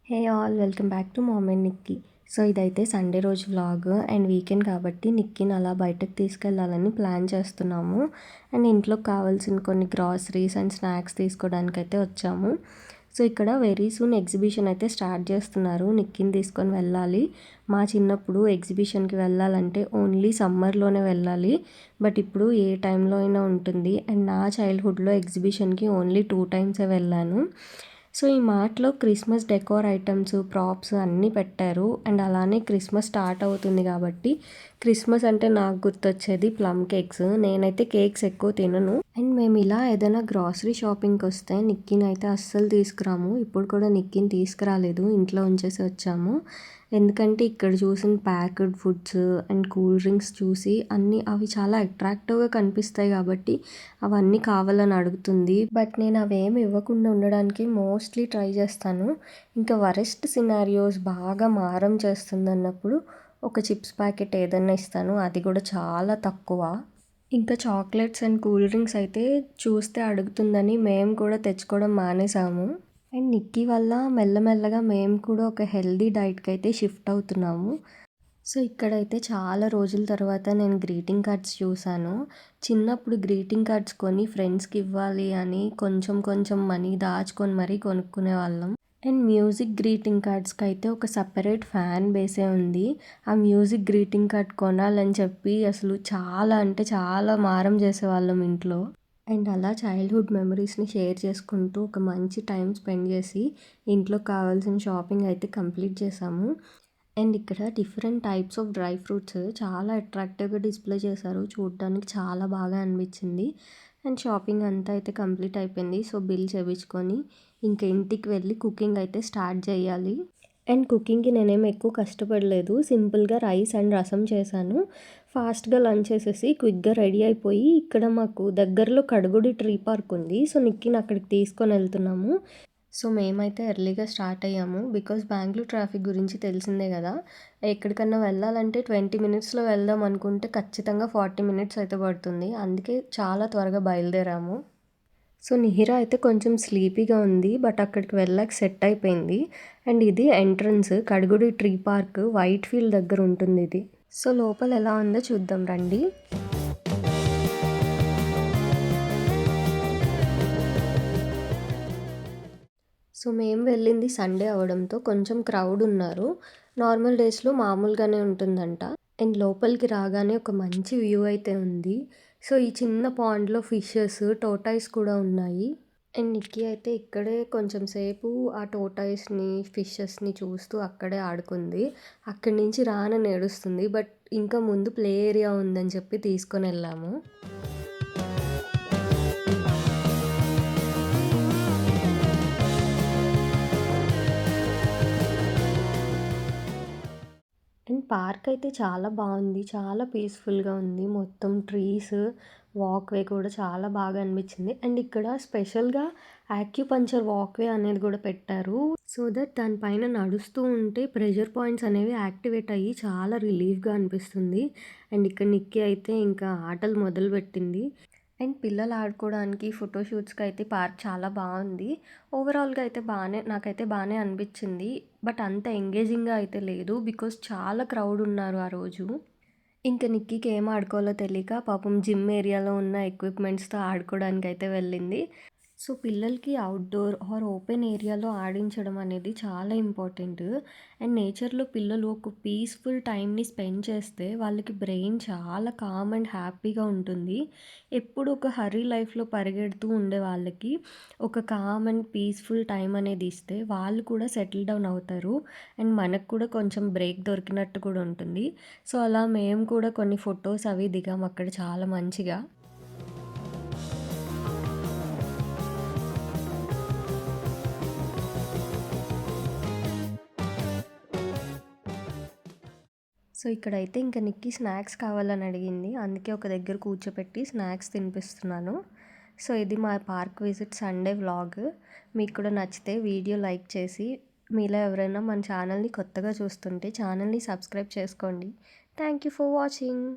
Hey all welcome back to mom and Nikki. So ఇదైతే Sunday రోజు vlog and weekend కాబట్టి నిక్కీని అలా బయటకు తీసుకెళ్ళాలని ప్లాన్ చేస్తున్నాము. అండ్ ఇంట్లోకి కావాల్సిన కొన్ని గ్రాసరీస్ అండ్ స్నాక్స్ తీసుకోవడానికి అయితే వచ్చాము. సో ఇక్కడ వెరీ సూన్ ఎగ్జిబిషన్ అయితే స్టార్ట్ చేస్తున్నారు. నిక్కీని తీసుకొని వెళ్ళాలి. మా చిన్నప్పుడు ఎగ్జిబిషన్కి వెళ్ళాలంటే ఓన్లీ సమ్మర్లోనే వెళ్ళాలి. బట్ ఇప్పుడు ఏ టైంలో అయినా ఉంటుంది. అండ్ నా చైల్డ్హుడ్లో ఎగ్జిబిషన్కి ఓన్లీ 2 టైమ్సే వెళ్ళాను. సో ఈ మార్ట్‌లో క్రిస్మస్ డెకోర్ ఐటమ్స్, ప్రాప్స్ అన్నీ పెట్టారు. అండ్ అలానే క్రిస్మస్ స్టార్ట్ అవుతుంది కాబట్టి క్రిస్మస్ అంటే నాకు గుర్తొచ్చేది ప్లమ్ కేక్స్. నేనైతే కేక్స్ ఎక్కువ తినను. అండ్ మేము ఇలా ఏదైనా గ్రాసరీ షాపింగ్‌కి వస్తే నిక్కీని అయితే అస్సలు తీసుకురాము. ఇప్పుడు కూడా నిక్కీని తీసుకురాలేదు. ఇంట్లో ఉంచేసి వచ్చాము. ఎందుకంటే ఇక్కడ చూసిన packed foods and cool drinks చూసి అవి చాలా అట్రాక్టివ్‌గా కనిపిస్తాయి కాబట్టి అవన్నీ కావాలని అడుగుతుంది. బట్ నేను అవేమి ఇవ్వకుండా ఉండడానికి మోస్ట్లీ ట్రై చేస్తాను. ఇంకా వరెస్ట్ సినారియోస్ బాగా మారం చేస్తుందన్నప్పుడు ఒక చిప్స్ ప్యాకెట్ ఏదన్నా ఇస్తాను. అది కూడా చాలా తక్కువ. ఇంకా చాక్లెట్స్ అండ్ కూల్ డ్రింక్స్ అయితే చూస్తే అడుగుతుందని మేము కూడా తెచ్చుకోవడం మానేసాము. అండ్ నిక్కీ వల్ల మెల్లమెల్లగా మేము కూడా ఒక హెల్తీ డైట్‌కి అయితే షిఫ్ట్ అవుతున్నాము. సో ఇక్కడైతే చాలా రోజుల తర్వాత నేను గ్రీటింగ్ కార్డ్స్ చూసాను. చిన్నప్పుడు గ్రీటింగ్ కార్డ్స్ కొని ఫ్రెండ్స్‌కి ఇవ్వాలి అని కొంచెం కొంచెం మనీ దాచుకొని మరీ కొనుక్కునేవాళ్ళం. అండ్ మ్యూజిక్ గ్రీటింగ్ కార్డ్స్‌కి అయితే ఒక సెపరేట్ ఫ్యాన్ బేసే ఉంది. ఆ మ్యూజిక్ గ్రీటింగ్ కార్డ్ కొనాలని చెప్పి అసలు చాలా అంటే చాలా మారం చేసేవాళ్ళం ఇంట్లో. అండ్ అలా చైల్డ్‌హుడ్ మెమరీస్‌ని షేర్ చేసుకుంటూ ఒక మంచి టైం స్పెండ్ చేసి ఇంట్లోకి కావాల్సిన షాపింగ్ అయితే కంప్లీట్ చేసాము. అండ్ ఇక్కడ different types of dry fruits చాలా అట్రాక్టివ్‌గా డిస్‌ప్లే చేశారు. చూడడానికి చాలా బాగా అనిపించింది. అండ్ షాపింగ్ అంతా అయితే కంప్లీట్ అయిపోయింది. సో బిల్ చేపించుకొని ఇంకా ఇంటికి వెళ్ళి కుకింగ్ అయితే స్టార్ట్ చేయాలి. అండ్ కుకింగ్‌కి నేనేమి ఎక్కువ కష్టపడలేదు. సింపుల్‌గా రైస్ అండ్ రసం చేశాను. ఫాస్ట్‌గా లంచ్ చేసేసి క్విక్‌గా రెడీ అయిపోయి ఇక్కడ మాకు దగ్గరలో కడుగుడి ట్రీ పార్క్ ఉంది. సో నిక్కీని అక్కడికి తీసుకొని వెళ్తున్నాము. సో మేమైతే ఎర్లీగా స్టార్ట్ అయ్యాము. బికాజ్ బెంగుళూరు ట్రాఫిక్ గురించి తెలిసిందే కదా! ఎక్కడికన్నా వెళ్ళాలంటే 20 మినిట్స్‌లో వెళ్దాం అనుకుంటే ఖచ్చితంగా 40 మినిట్స్ అయితే పడుతుంది. అందుకే చాలా త్వరగా బయలుదేరాము. సో నిహిర అయితే కొంచెం స్లీపీగా ఉంది. బట్ అక్కడికి వెళ్ళాక సెట్ అయిపోయింది. అండ్ ఇది entrance Kadugodi Tree Park Whitefield దగ్గర ఉంటుంది ఇది. సో లోపల ఎలా ఉందో చూద్దాం రండి. సో మేము వెళ్ళింది సండే అవ్వడంతో కొంచెం క్రౌడ్ ఉన్నారు. నార్మల్ డేస్‌లో మామూలుగానే ఉంటుందంట. అండ్ లోపలికి రాగానే ఒక మంచి వ్యూ అయితే ఉంది. సో ఈ చిన్న పాండ్‌లో ఫిషెస్, టోర్టాయిస్ కూడా ఉన్నాయి. అండ్ నిక్కీ అయితే ఇక్కడే కొంచెం సేపు ఆ టోర్టాయిస్‌ని, ఫిషెస్‌ని చూస్తూ అక్కడే ఆడుకుంది. అక్కడి నుంచి రానని ఏడుస్తుంది. బట్ ఇంకా ముందు ప్లే ఏరియా ఉందని చెప్పి తీసుకొనెళ్ళాము. అండ్ పార్క్ అయితే చాలా బాగుంది. చాలా పీస్‌ఫుల్‌గా ఉంది. మొత్తం ట్రీస్, వాక్‌వే కూడా చాలా బాగా అనిపించింది. అండ్ ఇక్కడ స్పెషల్‌గా యాక్యుపంక్చర్ వాక్‌వే అనేది కూడా పెట్టారు. సో దట్ దానిపైన నడుస్తూ ఉంటే ప్రెషర్ పాయింట్స్ అనేవి యాక్టివేట్ అయ్యి చాలా రిలీఫ్‌గా అనిపిస్తుంది. అండ్ ఇక్కడ నిక్కీ అయితే ఇంకా ఆటలు మొదలుపెట్టింది. అండ్ పిల్లలు ఆడుకోవడానికి ఫోటోషూట్స్‌కి అయితే పార్క్ చాలా బాగుంది. ఓవరాల్‌గా అయితే నాకైతే బానే అనిపించింది. బట్ అంత ఎంగేజింగ్‌గా అయితే లేదు. బికాజ్ చాలా క్రౌడ్ ఉన్నారు ఆ రోజు. ఇంక నిక్కీకి ఏం ఆడుకోవాలో తెలియక పాపం జిమ్ ఏరియాలో ఉన్న ఎక్విప్‌మెంట్స్‌తో ఆడుకోవడానికైతే వెళ్ళింది. సో పిల్లలకి అవుట్‌డోర్ ఆర్ ఓపెన్ ఏరియాలో ఆడించడం అనేది చాలా ఇంపార్టెంట్. అండ్ నేచర్‌లో పిల్లలు ఒక పీస్‌ఫుల్ టైమ్‌ని స్పెండ్ చేస్తే వాళ్ళకి బ్రెయిన్ చాలా కామ్ అండ్ హ్యాపీగా ఉంటుంది. ఎప్పుడు ఒక హర్రీ లైఫ్‌లో పరిగెడుతూ ఉండే వాళ్ళకి ఒక కామ్ అండ్ పీస్‌ఫుల్ టైమ్ అనేది ఇస్తే వాళ్ళు కూడా సెటిల్ డౌన్ అవుతారు. అండ్ మనకు కూడా కొంచెం బ్రేక్ దొరికినట్టు కూడా ఉంటుంది. సో అలా మేము కూడా కొన్ని ఫొటోస్ అవి దిగాము అక్కడ చాలా మంచిగా. సో ఇక్కడైతే ఇంక నిక్కీ స్నాక్స్ కావాలని అడిగింది. అందుకే ఒక దగ్గర కూర్చోపెట్టి స్నాక్స్ తినిపిస్తున్నాను. సో ఇది మా పార్క్ విజిట్ సండే వ్లాగ్. మీకు కూడా నచ్చితే వీడియో లైక్ చేసి మీలో ఎవరైనా మన ఛానల్ని కొత్తగా చూస్తుంటే ఛానల్ని సబ్స్క్రైబ్ చేసుకోండి. Thank you for watching.